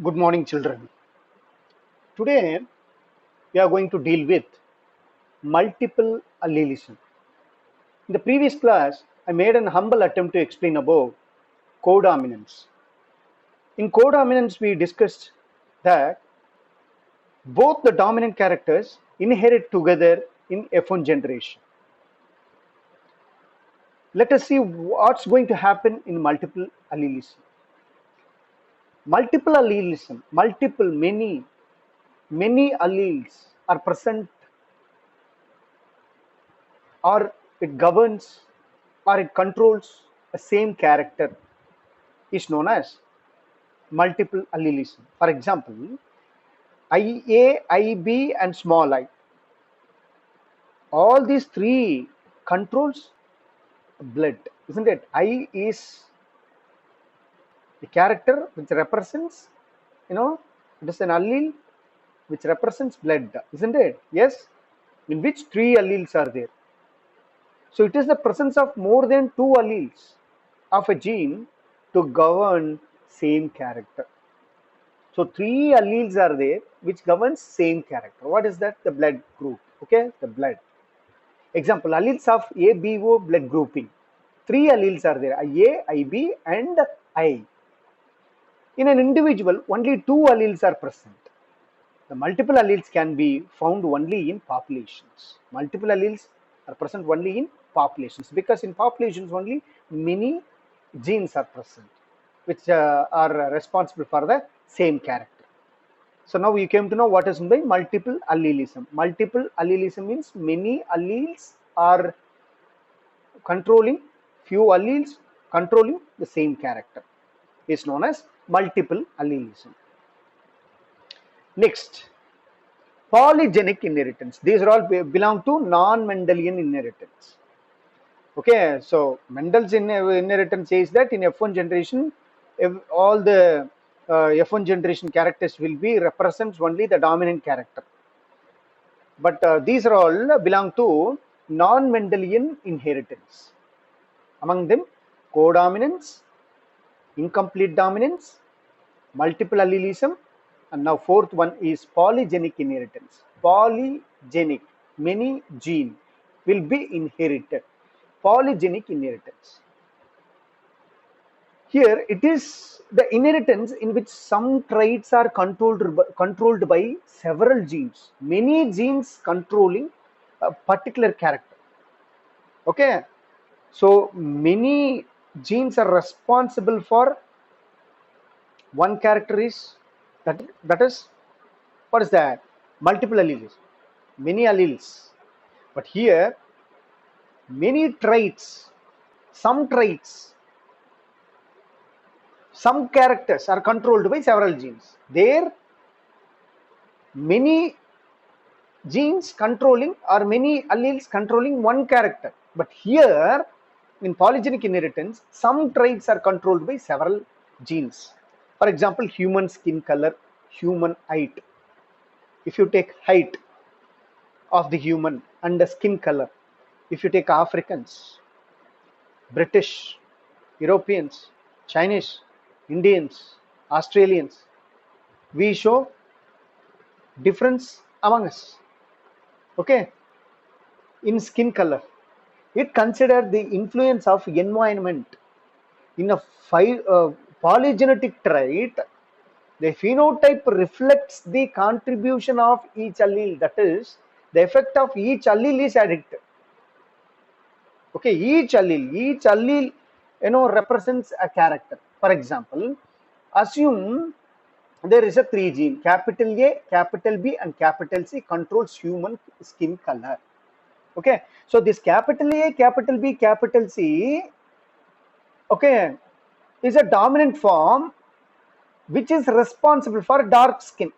Good morning, children. Today we are going to deal with multiple allelism. In the previous class, I made an humble attempt to explain about codominance. In codominance, we discussed that both the dominant characters inherit together in F1 generation. Let us see what's going to happen in multiple allelism. Multiple allelism, many alleles are present, or it governs, or it controls a same character, is known as multiple allelism. For example, IA, IB, and small I. All these three controls blood, isn't it? I is the character which represents, it is an allele which represents blood, isn't it? Yes, in which three alleles are there. So it is the presence of more than two alleles of a gene to govern same character. So three alleles are there which governs same character. What is that? The blood group. Okay, the blood. Example, alleles of ABO blood grouping. Three alleles are there: IA, IB, and I. In an individual, only two alleles are present. The multiple alleles can be found only in populations. Multiple alleles are present only in populations, because in populations only many genes are present which are responsible for the same character. So now you came to know what is meant by multiple allelism. Multiple allelism means many alleles are controlling, few alleles controlling the same character, is known as multiple allelism. Next, polygenic inheritance. These are all belong to non-Mendelian inheritance. Okay, so Mendel's inheritance says that in F1 generation, all the F1 generation characters will be represents only the dominant character. But these are all belong to non-Mendelian inheritance. Among them, codominance, incomplete dominance, multiple allelism, and now fourth one is polygenic inheritance. Polygenic, many gene will be inherited. Polygenic inheritance. Here it is the inheritance in which some traits are controlled by several genes. Many genes controlling a particular character. Okay, so many genes are responsible for one character, is that is, what is that? Multiple alleles, many alleles. But here many traits, some traits, some characters are controlled by several genes. There many genes controlling, or many alleles controlling one character. But here in polygenic inheritance, some traits are controlled by several genes. For example, human skin color, human height. If you take height of the human and the skin color, if you take Africans, British, Europeans, Chinese, Indians, Australians, we show difference among us. Okay, in skin color, it considered the influence of environment. In a polygenetic trait, the phenotype reflects the contribution of each allele. That is, the effect of each allele is added. Okay, each allele, represents a character. For example, assume there is a three gene: capital A, capital B, and capital C controls human skin color. Okay, so this capital A, capital B, capital C, okay, is a dominant form which is responsible for dark skin.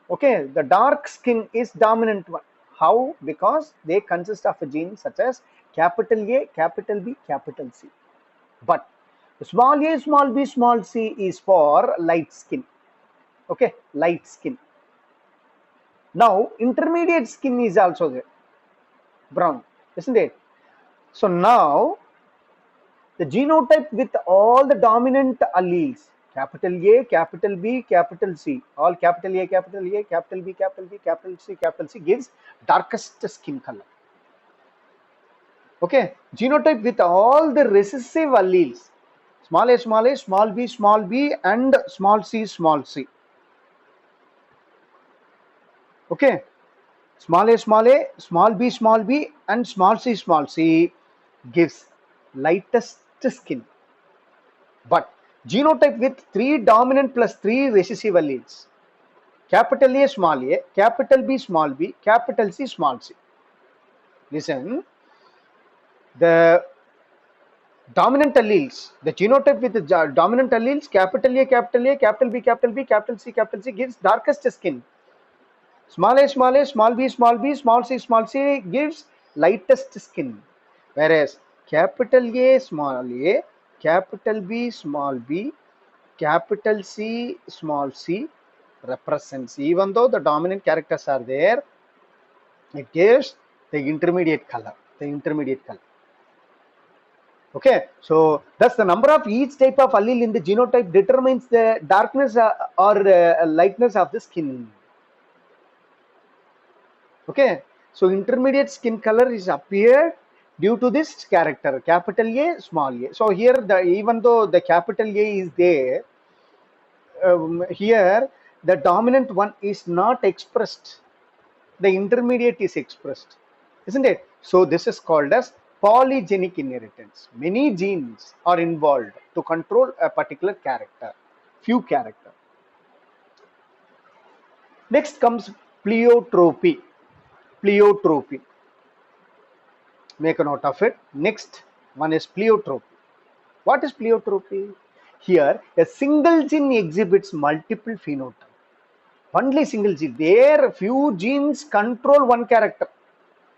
Okay, the dark skin is dominant one. How? Because they consist of a gene such as capital A, capital B, capital C. But small a, small b, small c is for light skin. Okay, light skin. Now intermediate skin is also there, brown, isn't it? So now the genotype with all the dominant alleles, capital A, capital B, capital C, all capital A, capital A, capital B, capital B, capital C gives darkest skin color. Okay, genotype with all the recessive alleles, small a, small b, and small c, small c. Okay, small a, small b, and small c gives lightest skin. But genotype with 3 dominant plus 3 recessive alleles, capital A, small a, capital B, small b, capital C, small c. Listen, the dominant alleles, the genotype with the dominant alleles, capital A, capital B, capital C gives darkest skin. Small a, small b, small c gives lightest skin. Whereas capital A, small a, capital B, small b, capital C, small c represents, even though the dominant characters are there, it gives the intermediate color. Okay, so thus the number of each type of allele in the genotype determines the darkness or lightness of the skin. Okay, so intermediate skin color is appeared due to this character, capital A, small a. So here, even though the capital A is there, here the dominant one is not expressed, the intermediate is expressed, isn't it? So this is called as polygenic inheritance. Many genes are involved to control a particular character, few character. Next comes pleiotropy. Make a note of it. Next one is pleiotropy. What is pleiotropy? Here, a single gene exhibits multiple phenotypes. Only single gene. There, few genes control one character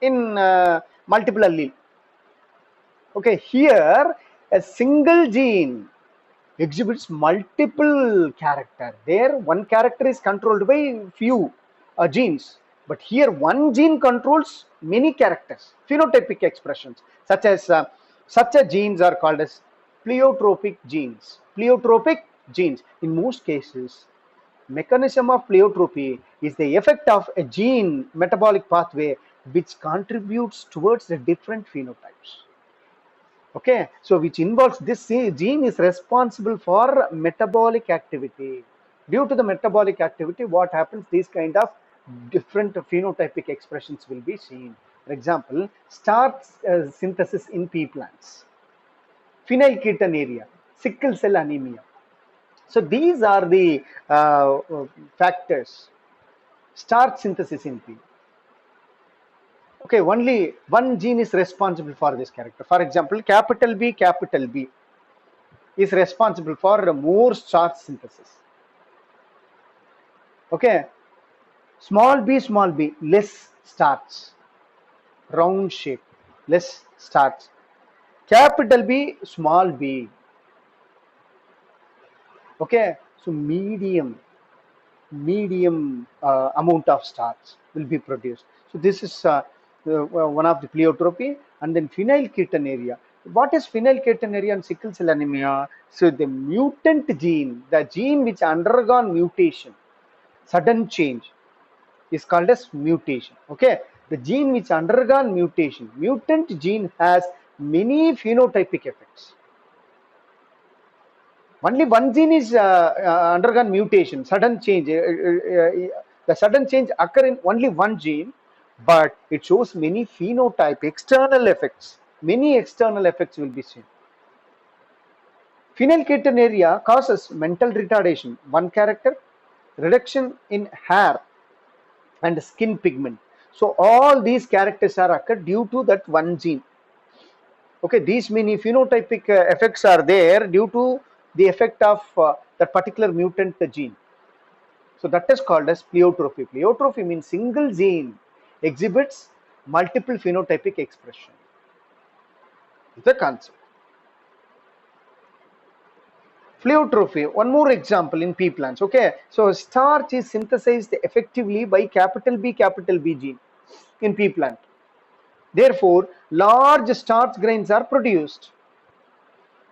in multiple allele. Okay, here a single gene exhibits multiple character. There, one character is controlled by few genes, but here one gene controls many characters, phenotypic expressions, such as such a genes are called as pleiotropic genes. In most cases, mechanism of pleiotropy is the effect of a gene metabolic pathway which contributes towards the different phenotypes. Okay, so which involves this gene is responsible for metabolic activity. Due to the metabolic activity, what happens? These kind of different phenotypic expressions will be seen. For example, starch synthesis in pea plants, phenylketonuria, sickle cell anemia. So these are the factors. Starch synthesis in pea. Okay, only one gene is responsible for this character. For example, capital B is responsible for more starch synthesis. Okay, small b, less starch, round shape, less starch. Capital B, small b. Okay, so medium amount of starch will be produced. So this is one of the pleiotropy. And then phenylketonuria. What is phenylketonuria and sickle cell anemia? So the mutant gene, the gene which undergone mutation, sudden change, is called as mutation. Okay, the gene which undergone mutation, mutant gene has many phenotypic effects. Only one gene is undergone mutation, sudden change. The sudden change occur in only one gene, but it shows many phenotype, external effects. Many external effects will be seen. Phenylketonuria causes mental retardation, one character, reduction in hair and skin pigment. So all these characters are occurred due to that one gene. Okay, these many phenotypic effects are there due to the effect of that particular mutant gene. So that is called as pleiotropy. Pleiotropy means single gene exhibits multiple phenotypic expression. It's a concept. Pleiotropy, one more example in pea plants. Okay, so starch is synthesized effectively by capital B gene in pea plant. Therefore, large starch grains are produced.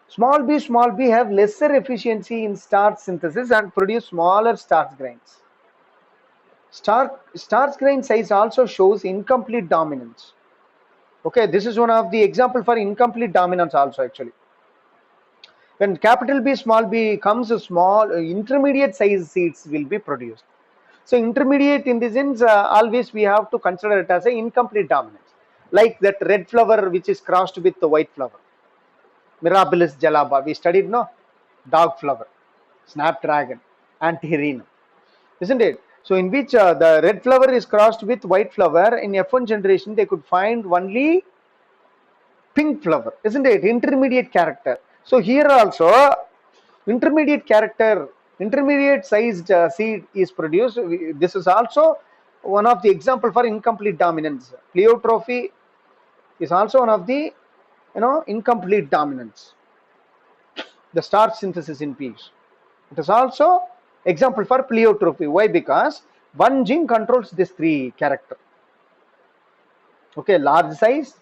Small b have lesser efficiency in starch synthesis and produce smaller starch grains. Starch grain size also shows incomplete dominance. Okay, this is one of the example for incomplete dominance also actually. When capital B small b comes, small intermediate size seeds will be produced. So intermediate in the sense, always we have to consider it as an incomplete dominance. Like that red flower which is crossed with the white flower. Mirabilis jalaba, we studied, no? Dog flower, snapdragon, antiherinum, isn't it? So in which the red flower is crossed with white flower, in F1 generation they could find only pink flower, isn't it? Intermediate character. So here also intermediate character, intermediate sized seed is produced. This is also one of the example for incomplete dominance. Pleiotropy is also one of the incomplete dominance. The starch synthesis in peas. It is also example for pleiotropy. Why? Because one gene controls these three character. Okay, large sized,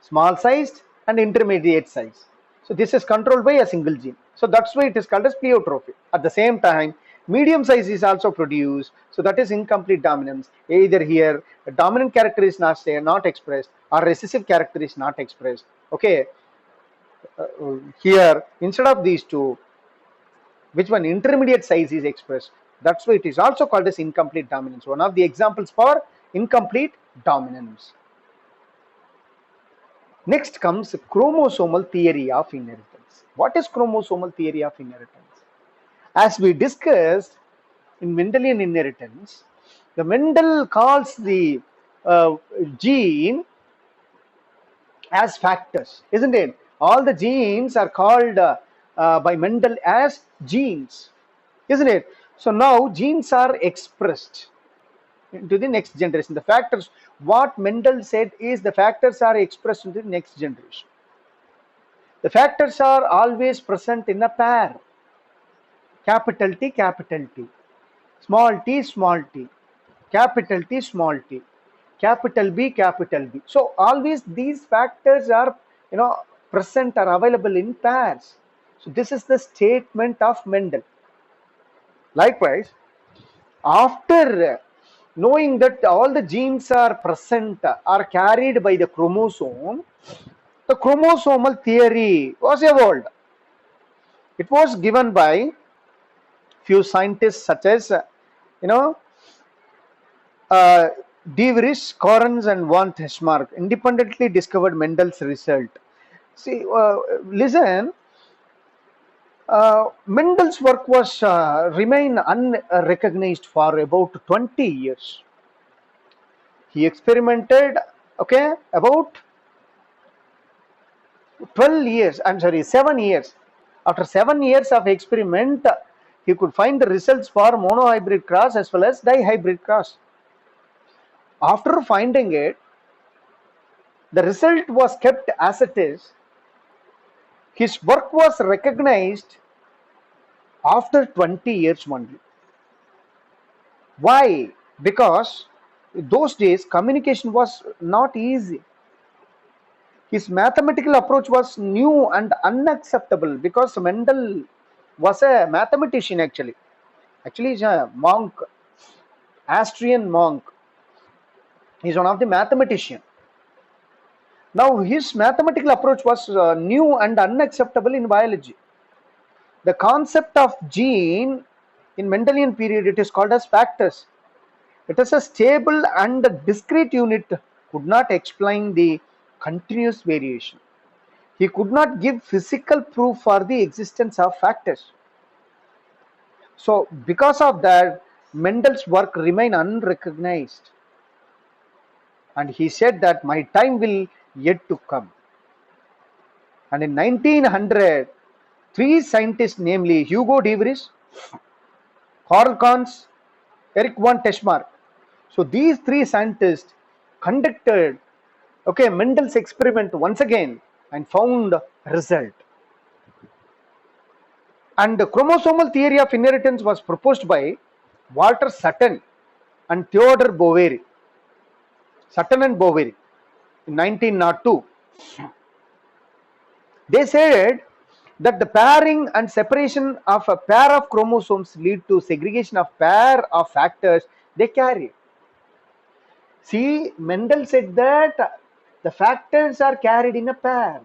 small sized, and intermediate size. So this is controlled by a single gene. So that's why it is called as pleiotropy. At the same time, medium size is also produced. So that is incomplete dominance. Either here a dominant character is not expressed, or recessive character is not expressed. Okay, here instead of these two, which one intermediate size is expressed. That's why it is also called as incomplete dominance. One of the examples for incomplete dominance. Next comes chromosomal theory of inheritance. What is chromosomal theory of inheritance? As we discussed in Mendelian inheritance, the Mendel calls the gene as factors, isn't it? All the genes are called by Mendel as genes, isn't it? So now genes are expressed into the next generation. The factors, what Mendel said is the factors are expressed into the next generation. The factors are always present in a pair. Capital T, small t, capital T, small t, capital B. So always these factors are present or available in pairs. So this is the statement of Mendel. Likewise, after knowing that all the genes are present, are carried by the chromosome, the chromosomal theory was evolved. It was given by few scientists such as De Vries, Correns, and von Teschmark independently discovered Mendel's result. See, listen, Mendel's work was remain unrecognized for about 20 years. He experimented, okay, about 12 years, I'm sorry, 7 years. After 7 years of experiment, he could find the results for monohybrid cross as well as dihybrid cross. After finding it, the result was kept as it is. His work was recognized after 20 years only. Why? Because those days communication was not easy. His mathematical approach was new and unacceptable because Mendel was a mathematician actually. Actually, he's a monk, Austrian monk. He's one of the mathematicians. Now, his mathematical approach was new and unacceptable in biology. The concept of gene in Mendelian period, it is called as factors. It is a stable and discrete unit, could not explain the continuous variation. He could not give physical proof for the existence of factors. So because of that, Mendel's work remained unrecognized. And he said that my time will yet to come. And in 1900, three scientists, namely Hugo de Vries, Karl Kahns, Erich von Teschmark. So these three scientists conducted Mendel's experiment once again and found result. And the chromosomal theory of inheritance was proposed by Walter Sutton and Theodore Boveri. Sutton and Boveri in 1902. They said that the pairing and separation of a pair of chromosomes lead to segregation of pair of factors they carry. See, Mendel said that the factors are carried in a pair,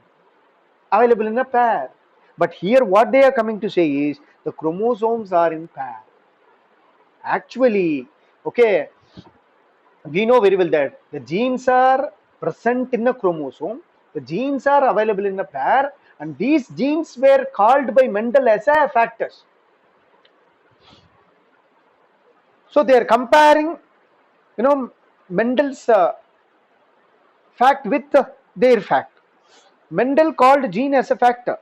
available in a pair. But here what they are coming to say is the chromosomes are in pair. Actually, okay, we know very well that the genes are present in a chromosome, the genes are available in a pair, and these genes were called by Mendel as a factors. So they are comparing, Mendel's fact with their fact. Mendel called gene as a factor,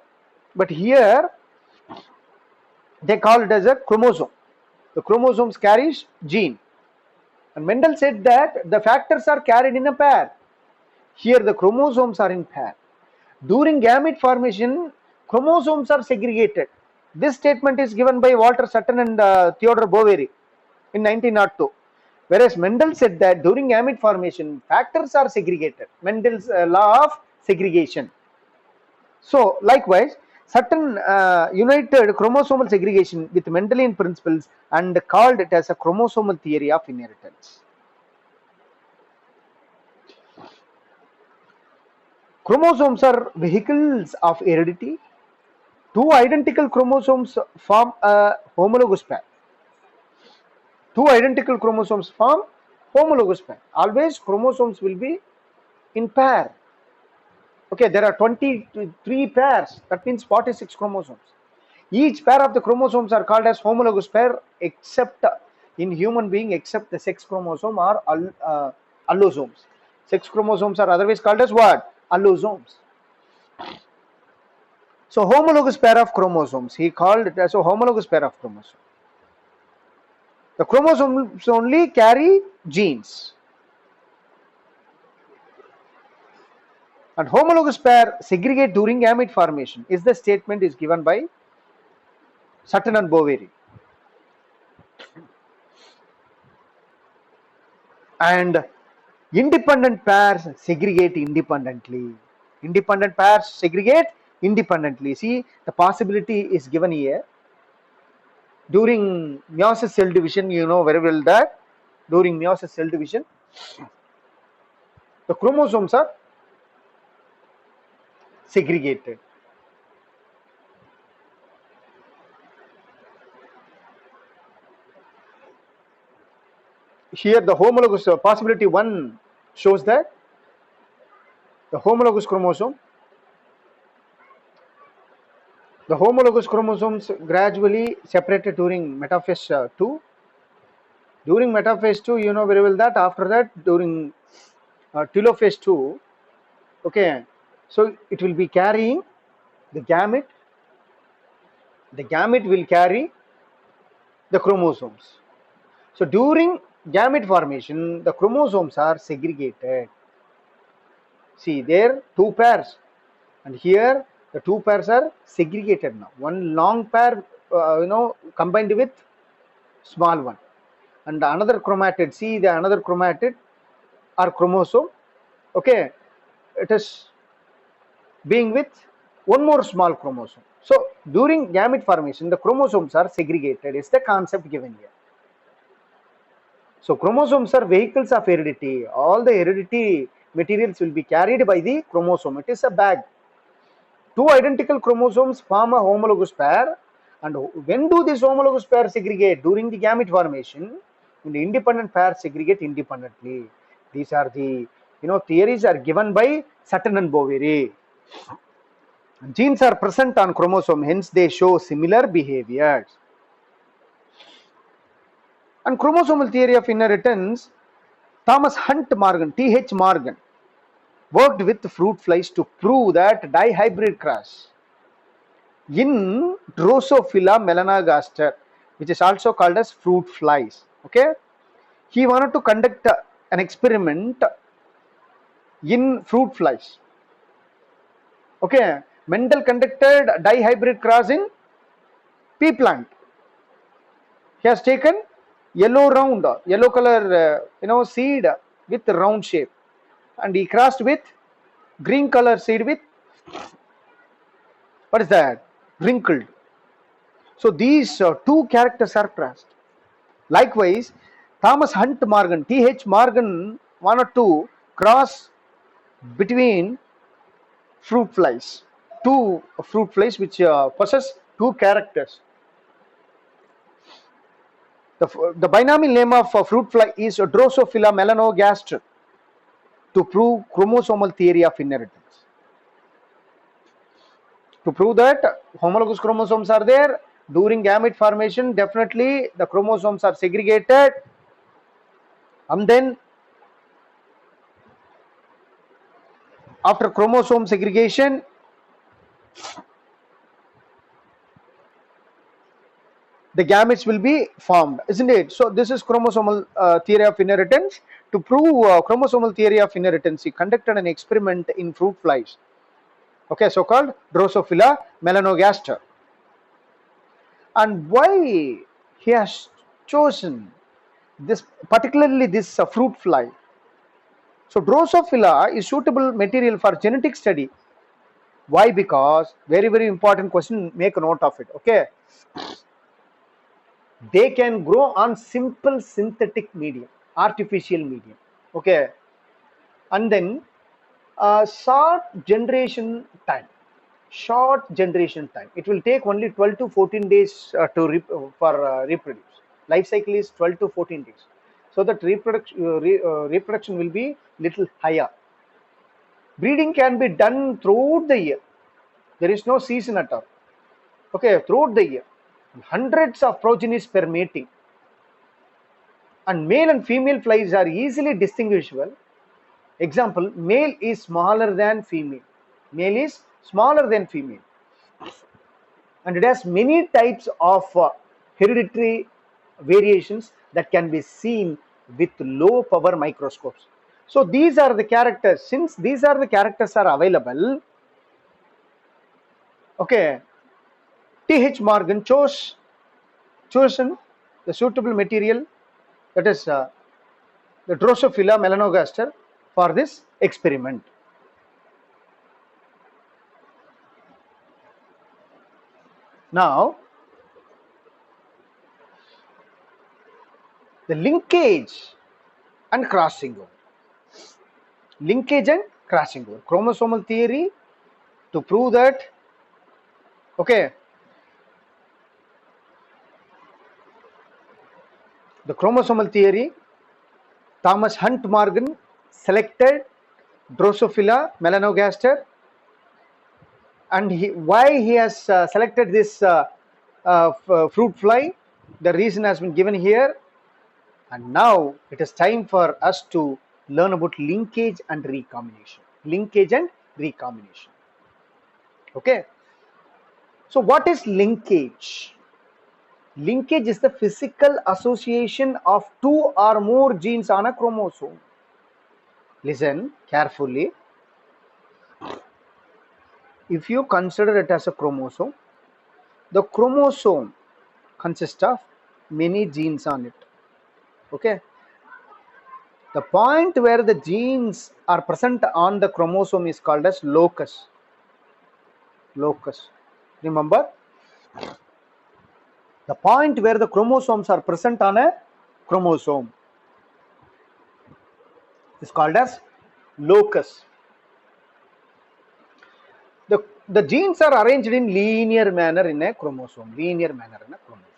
but here they call it as a chromosome. The chromosomes carries gene, and Mendel said that the factors are carried in a pair. Here the chromosomes are in pair. During gamete formation, chromosomes are segregated. This statement is given by Walter Sutton and Theodore Boveri in 1902. Whereas Mendel said that during gamete formation, factors are segregated. Mendel's law of segregation. So, likewise, Sutton united chromosomal segregation with Mendelian principles and called it as a chromosomal theory of inheritance. Chromosomes are vehicles of heredity. Two identical chromosomes form a homologous pair. Two identical chromosomes form homologous pair. Always chromosomes will be in pair. Okay, there are 23 pairs. That means 46 chromosomes. Each pair of the chromosomes are called as homologous pair, except in human being, except the sex chromosome or allosomes. Sex chromosomes are otherwise called as what? Allosomes. So homologous pair of chromosomes, he called it as a homologous pair of chromosomes. The chromosomes only carry genes. And homologous pair segregate during gamete formation is the statement is given by Sutton and Boveri. And independent pairs segregate independently. Independent pairs segregate independently. See, the possibility is given here. During meiosis cell division, you know very well that during meiosis cell division, the chromosomes are segregated. Here the homologous possibility 1 shows that the homologous chromosomes gradually separated during metaphase 2. During metaphase 2, you know very well that after that during telophase 2, okay, so it will be carrying the gamete. The gamete will carry the chromosomes. So during gamete formation, the chromosomes are segregated. See, there 2 pairs, and here the 2 pairs are segregated now. One long pair, combined with small one, and another chromatid. See, the another chromatid or chromosome. Okay, it is being with one more small chromosome. So during gamete formation, the chromosomes are segregated. Is the concept given here. So chromosomes are vehicles of heredity. All the heredity materials will be carried by the chromosome. It is a bag. Two identical chromosomes form a homologous pair. And when do this homologous pair segregate? During the gamete formation, the independent pairs segregate independently. These are the theories are given by Sutton and Boveri. Genes are present on chromosome, hence they show similar behaviors. And chromosomal theory of inheritance, Thomas Hunt Morgan, T.H. Morgan, worked with fruit flies to prove that dihybrid cross in Drosophila melanogaster, which is also called as fruit flies. Okay, he wanted to conduct an experiment in fruit flies. Okay, Mendel conducted dihybrid cross in pea plant. He has taken yellow color seed with round shape, and he crossed with green color seed with, what is that, wrinkled. So these two characters are present. Likewise, Thomas Hunt Morgan, T.H. Morgan wanted to cross between fruit flies, two fruit flies which possess two characters. The binomial name of fruit fly is Drosophila melanogaster to prove chromosomal theory of inheritance. To prove that homologous chromosomes are there during gamete formation, definitely the chromosomes are segregated, and then after chromosome segregation, the gametes will be formed, isn't it? So this is chromosomal theory of inheritance. To prove chromosomal theory of inheritance, he conducted an experiment in fruit flies, okay, so called Drosophila melanogaster. And why he has chosen this, particularly this fruit fly? So Drosophila is suitable material for genetic study. Why? Because very important question, make a note of it, okay. They can grow on simple synthetic medium, artificial medium, okay. And then short generation time, it will take only 12 to 14 days for reproduce. Life cycle is 12 to 14 days, so that reproduction will be little higher. Breeding can be done throughout the year. There is no season at all, okay, throughout the year. Hundreds of progenies per mating, and male and female flies are easily distinguishable. Example, male is smaller than female. Male is smaller than female. And it has many types of hereditary variations that can be seen with low power microscopes. So these are the characters. Since these are the characters are available, okay, T.H. Morgan chosen the suitable material, that is the Drosophila melanogaster, for this experiment. Now, the linkage and crossing over. Linkage and crossing over. Chromosomal theory to prove that, okay, the chromosomal theory, Thomas Hunt Morgan selected Drosophila melanogaster, and why he has selected this fruit fly, the reason has been given here. And now it is time for us to learn about linkage and recombination. Linkage and recombination. Okay. So what is linkage? Linkage is the physical association of two or more genes on a chromosome. Listen carefully. If you consider it as a chromosome, the chromosome consists of many genes on it. Okay. The point where the genes are present on the chromosome is called as locus. Locus. Remember? The point where the chromosomes are present on a chromosome is called as locus. The genes are arranged in linear manner in a chromosome. Linear manner in a chromosome.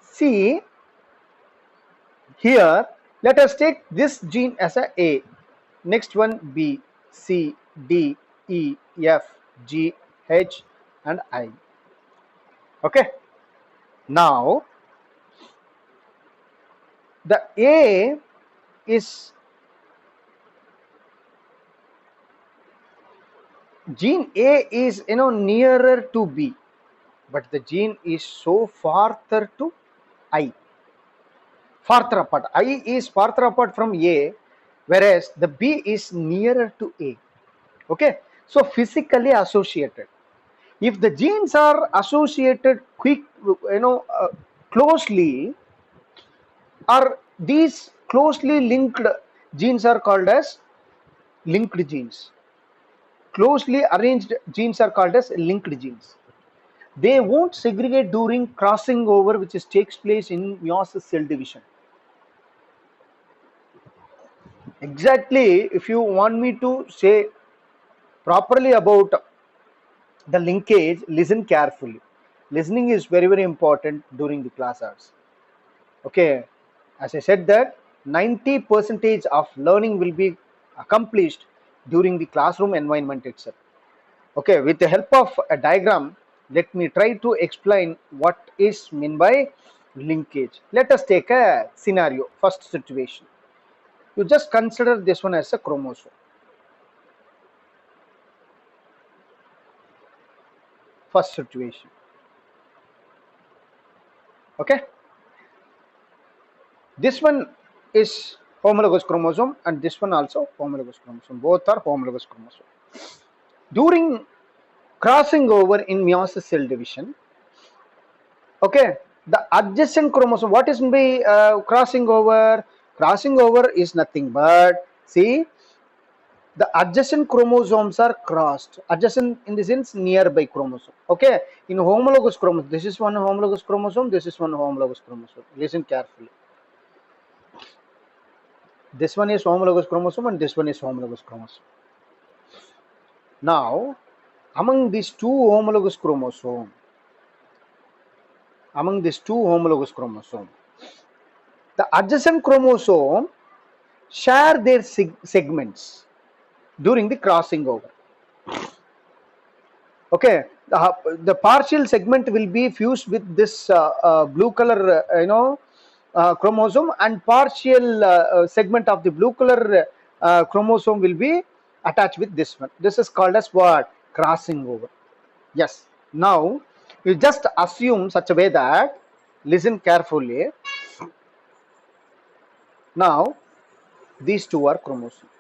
See, here, let us take this gene as a A. Next one B, C, D, E, F, G, H, and I. Okay. Now, the A is gene A is nearer to B, but the gene is so farther to I. Farther apart. I is farther apart from A, whereas the B is nearer to A. Okay. So physically associated. If the genes are associated closely, or these closely linked genes are called as linked genes. closely arranged genes are called as linked genes. They won't segregate during crossing over, which takes place in meiosis cell division. Exactly, if you want me to say properly about the linkage, listen carefully. Listening is very, very important during the class hours. Okay, as I said that 90% of learning will be accomplished during the classroom environment itself. Okay, with the help of a diagram, let me try to explain what is meant by linkage. Let us take a scenario. First situation, you just consider this one as a chromosome. First situation. Okay, this one is homologous chromosome and this one also homologous chromosome. Both are homologous chromosome. During crossing over in meiosis cell division, okay, the adjacent chromosome, what is by crossing over? Crossing over is nothing but, see, the adjacent chromosomes are crossed. Adjacent in the sense nearby chromosome. Okay, in homologous chromosome, this is one homologous chromosome, this is one homologous chromosome. Listen carefully. This one is homologous chromosome and this one is homologous chromosome. Now, among these two homologous chromosome, the adjacent chromosome share their segments during the crossing over. Okay, the partial segment will be fused with this blue color, chromosome, and partial segment of the blue color chromosome will be attached with this one. This is called as what? Crossing over. Yes. Now, you just assume such a way that, listen carefully. Now, these two are chromosomes.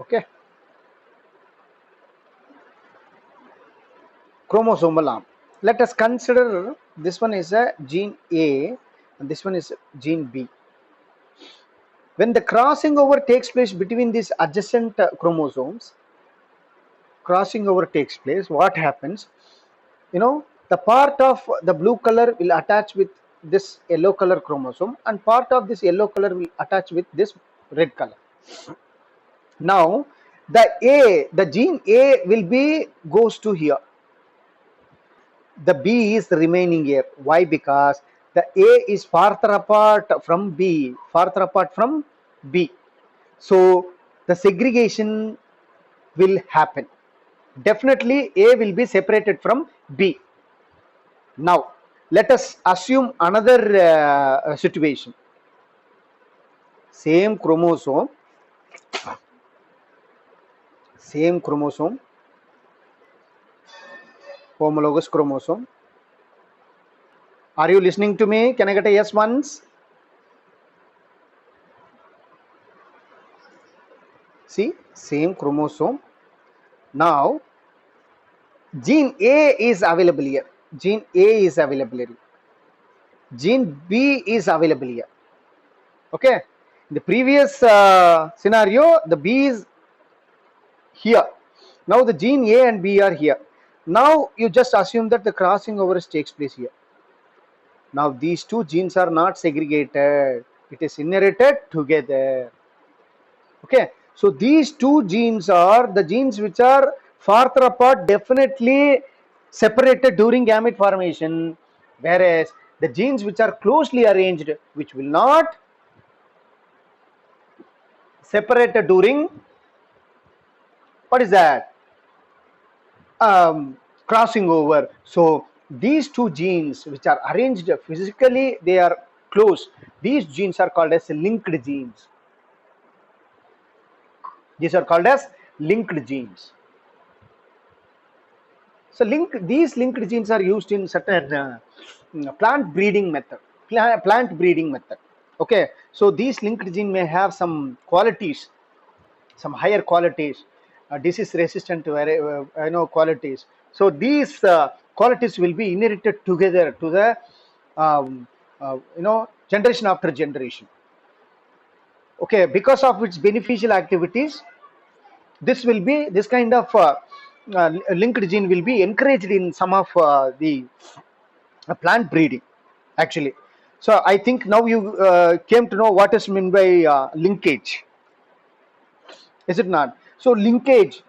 Okay. Chromosomal arm. Let us consider this one is a gene A and this one is gene B. When the crossing over takes place between these adjacent chromosomes, what happens? The part of the blue color will attach with this yellow color chromosome and part of this yellow color will attach with this red color. Now, the gene A will be goes to here. The B is remaining here. Why? Because the A is farther apart from B. So the segregation will happen. Definitely A will be separated from B. Now, let us assume another situation. Same chromosome, homologous chromosome. Are you listening to me? Can I get a yes once? See, same chromosome. Now, gene A is available here. Gene B is available here. Okay. In the previous scenario, the B is here. Now the gene A and B are here. Now you just assume that the crossing over takes place here. Now these two genes are not segregated. It is inherited together. Okay. So these two genes are the genes which are farther apart, definitely separated during gamete formation, whereas the genes which are closely arranged, which will not separated during, what is that? Crossing over. So these two genes which are arranged physically, they are close. These genes are called as linked genes. These are called as linked genes. So these linked genes are used in certain plant breeding method. Okay, so these linked genes may have some qualities, some higher qualities, disease resistant qualities. So these qualities will be inherited together to the generation after generation. Okay, because of its beneficial activities, this kind of linked gene will be encouraged in some of the plant breeding, actually. So I think now you came to know what is meant by linkage, is it not? So linkage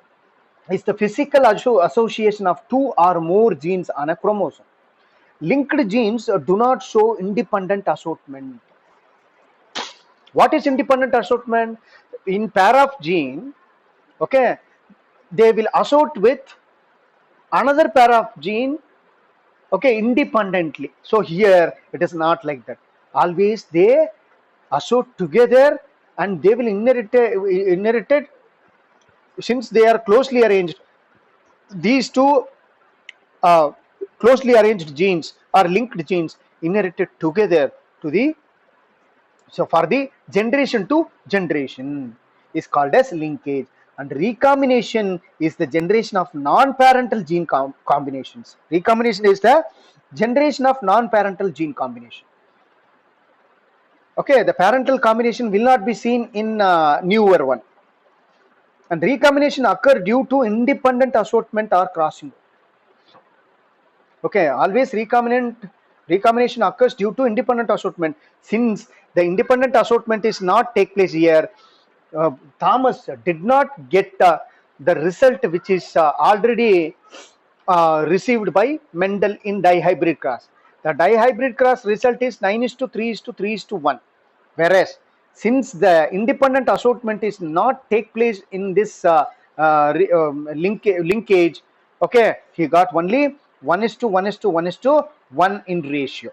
is the physical association of two or more genes on a chromosome. Linked genes do not show independent assortment. What is independent assortment? In pair of gene, okay, they will assort with another pair of gene, okay, independently. So here it is not like that. Always they assort together, and they will inherit it. Since they are closely arranged, these two uh, closely arranged genes or linked genes inherited together to the, so for the generation to generation is called as linkage. And recombination is the generation of non-parental gene combinations. Recombination is the generation of non-parental gene combination. Okay, the parental combination will not be seen in newer one. And recombination occur due to independent assortment or crossing. Okay, always recombination occurs due to independent assortment. Since the independent assortment is not take place here, Thomas did not get the result which is already received by Mendel in dihybrid cross. The dihybrid cross result is 9:3:3:1. Whereas since the independent assortment is not take place in this linkage, okay, he got only 1:1:1:1 in ratio.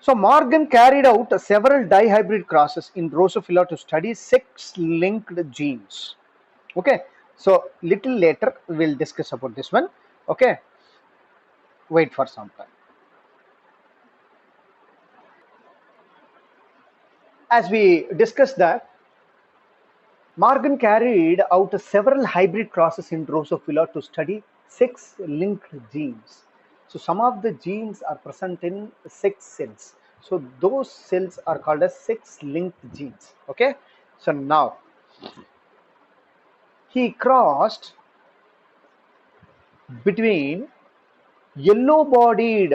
So Morgan carried out several dihybrid crosses in Drosophila to study sex-linked genes. Okay, so little later we'll discuss about this one. Okay, wait for some time. As we discussed that, Morgan carried out several hybrid crosses in Drosophila to study sex-linked genes. So some of the genes are present in sex cells. So those cells are called as sex-linked genes. Okay. So now he crossed between yellow-bodied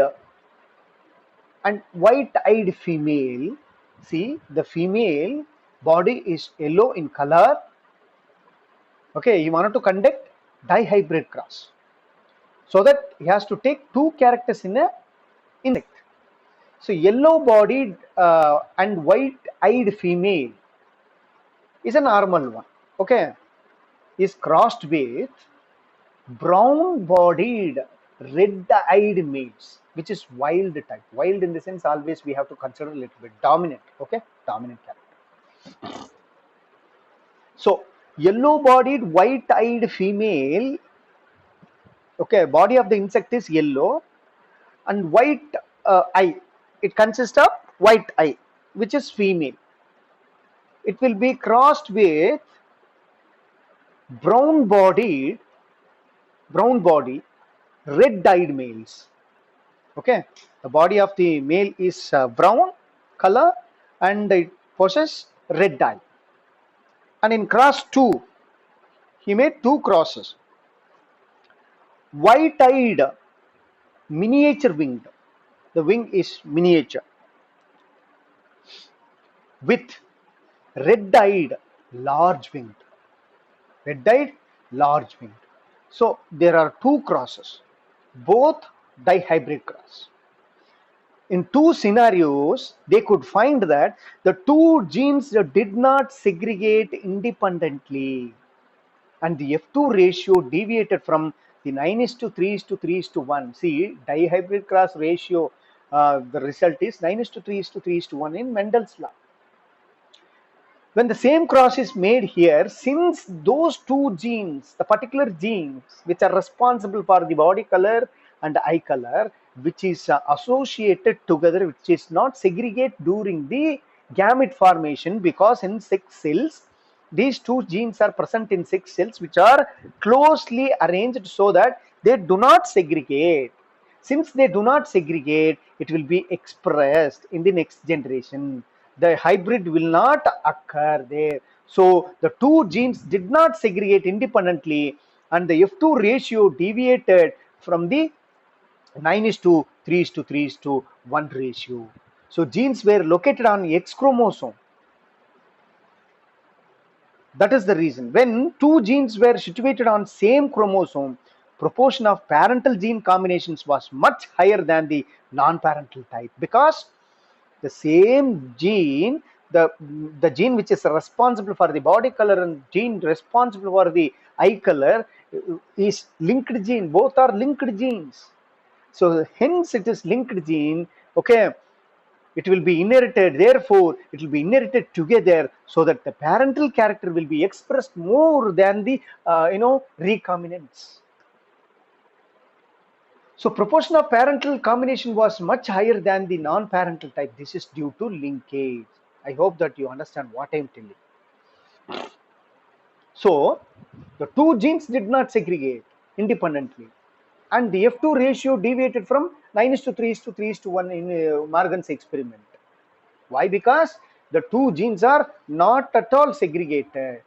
and white-eyed female. See, the female body is yellow in color. Okay, he wanted to conduct dihybrid cross, so that he has to take two characters in a insect. So yellow-bodied and white-eyed female is a normal one. Okay, is crossed with brown-bodied red-eyed males, which is wild type. Wild in the sense, always we have to consider a little bit dominant. Okay, dominant character. So yellow-bodied white-eyed female, okay, body of the insect is yellow, and white eye, it consists of white eye, which is female. It will be crossed with brown body, red-eyed males. Okay, the body of the male is brown color and it possesses red eye. And in cross 2, he made two crosses. White-eyed miniature winged, the wing is miniature, with red-eyed large winged. Red-eyed large winged. So there are two crosses, both dihybrid cross. In two scenarios, they could find that the two genes did not segregate independently, and the F2 ratio deviated from the 9:3:3:1. See, dihybrid cross ratio, the result is 9:3:3:1 in Mendel's law. When the same cross is made here, since those two genes, the particular genes which are responsible for the body color and eye color, which is associated together, which is not segregate during the gamete formation, because in sex cells, these two genes are present in sex cells which are closely arranged so that they do not segregate. Since they do not segregate, it will be expressed in the next generation. The hybrid will not occur there. So the two genes did not segregate independently, and the F2 ratio deviated from the 9 is to 3 is to 3 is to 1 ratio. So genes were located on X chromosome. That is the reason. When two genes were situated on same chromosome, proportion of parental gene combinations was much higher than the non-parental type, because the same gene, the gene which is responsible for the body color and gene responsible for the eye color is linked gene. Both are linked genes. So hence it is linked gene. Okay, it will be inherited, therefore it will be inherited together, so that the parental character will be expressed more than the recombinants. So proportion of parental combination was much higher than the non-parental type. This is due to linkage. I hope that you understand what I am telling. So the two genes did not segregate independently, and the F2 ratio deviated from 9 is to 3 is to 3 is to 1 in Morgan's experiment. Why? Because the two genes are not at all segregated,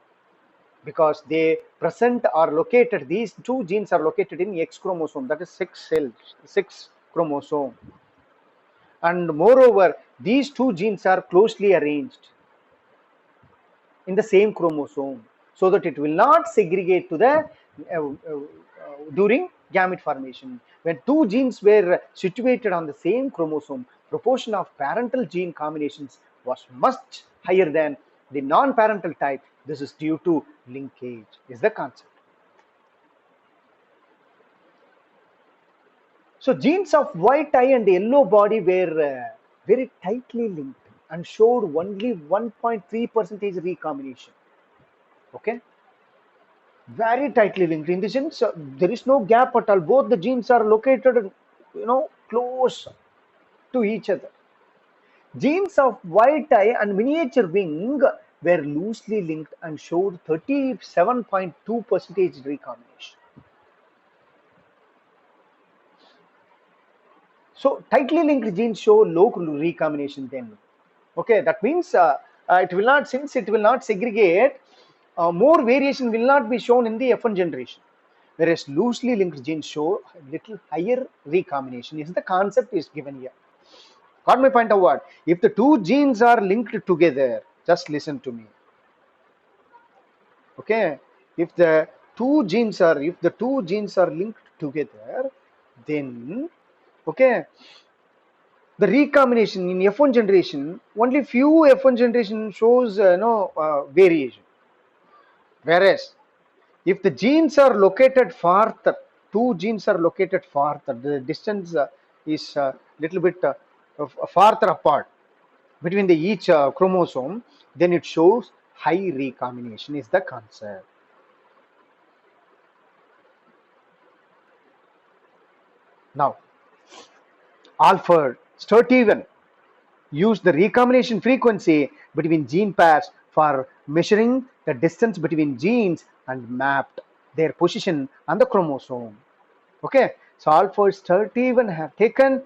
because they present are located, these two genes are located in X chromosome, that is 6 cells, 6 chromosome. And moreover, these two genes are closely arranged in the same chromosome, so that it will not segregate to the during gamete formation. When two genes were situated on the same chromosome, proportion of parental gene combinations was much higher than the non-parental type. This is due to linkage, is the concept. So genes of white eye and yellow body were very tightly linked and showed only 1.3% recombination. Okay, very tightly linked in the sense there is no gap at all. Both the genes are located, close to each other. Genes of white eye and miniature wing were loosely linked and showed 37.2% recombination. So tightly linked genes show low recombination then. Okay, that means it will not, since it will not segregate, more variation will not be shown in the F1 generation. Whereas loosely linked genes show little higher recombination. Is the concept is given here. Got my point of what? If the two genes are linked together, just listen to me. Okay, if the two genes are linked together, then okay, the recombination in F1 generation, only few F1 generation shows variation. Whereas if the genes are located farther, two genes are located farther, the distance is little bit farther apart between the each chromosome, then it shows high recombination is the concept. Now, Alfred Sturtevant used the recombination frequency between gene pairs for measuring the distance between genes and mapped their position on the chromosome. Okay, so Alfred Sturtevant have taken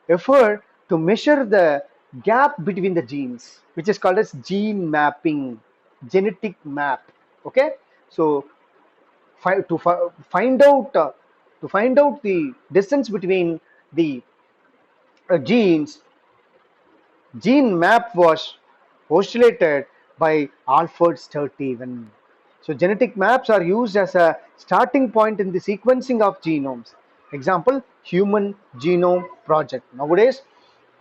effort to measure the gap between the genes, which is called as gene mapping, genetic map. Okay, so to find out the distance between the genes, gene map was postulated by Alfred Sturtevant. So genetic maps are used as a starting point in the sequencing of genomes. Example, Human Genome Project. Nowadays,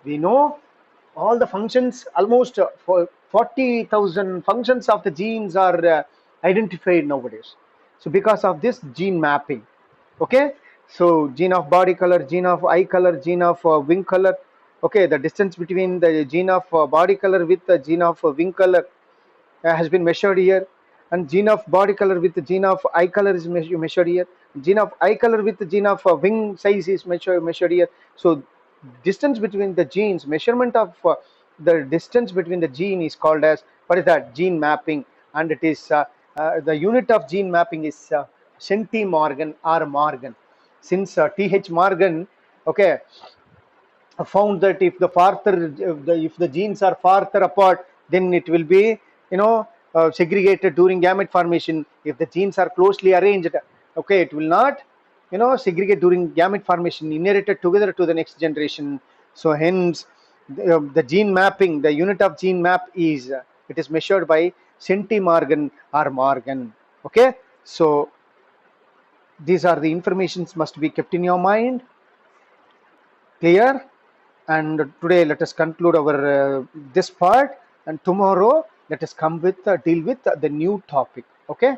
we know all the functions, almost for 40,000 functions of the genes are identified nowadays. So because of this gene mapping, okay, so gene of body color, gene of eye color, gene of wing color. Okay, the distance between the gene of body color with the gene of wing color has been measured here, and gene of body color with the gene of eye color is measured here. Gene of eye color with the gene of wing size is measured here. So distance between the genes, measurement of the distance between the gene is called as, what is that, gene mapping, and it is the unit of gene mapping is centimorgan or morgan. since T.H. Morgan, okay, found that if the genes are farther apart, then it will be, segregated during gamete formation. If the genes are closely arranged, okay, it will not, segregate during gamete formation, inherited together to the next generation. So hence the gene mapping, the unit of gene map is, it is measured by centimorgan or Morgan. Okay, so these are the informations must be kept in your mind. Clear? And today let us conclude our this part, and tomorrow let us come with deal with the new topic. Okay.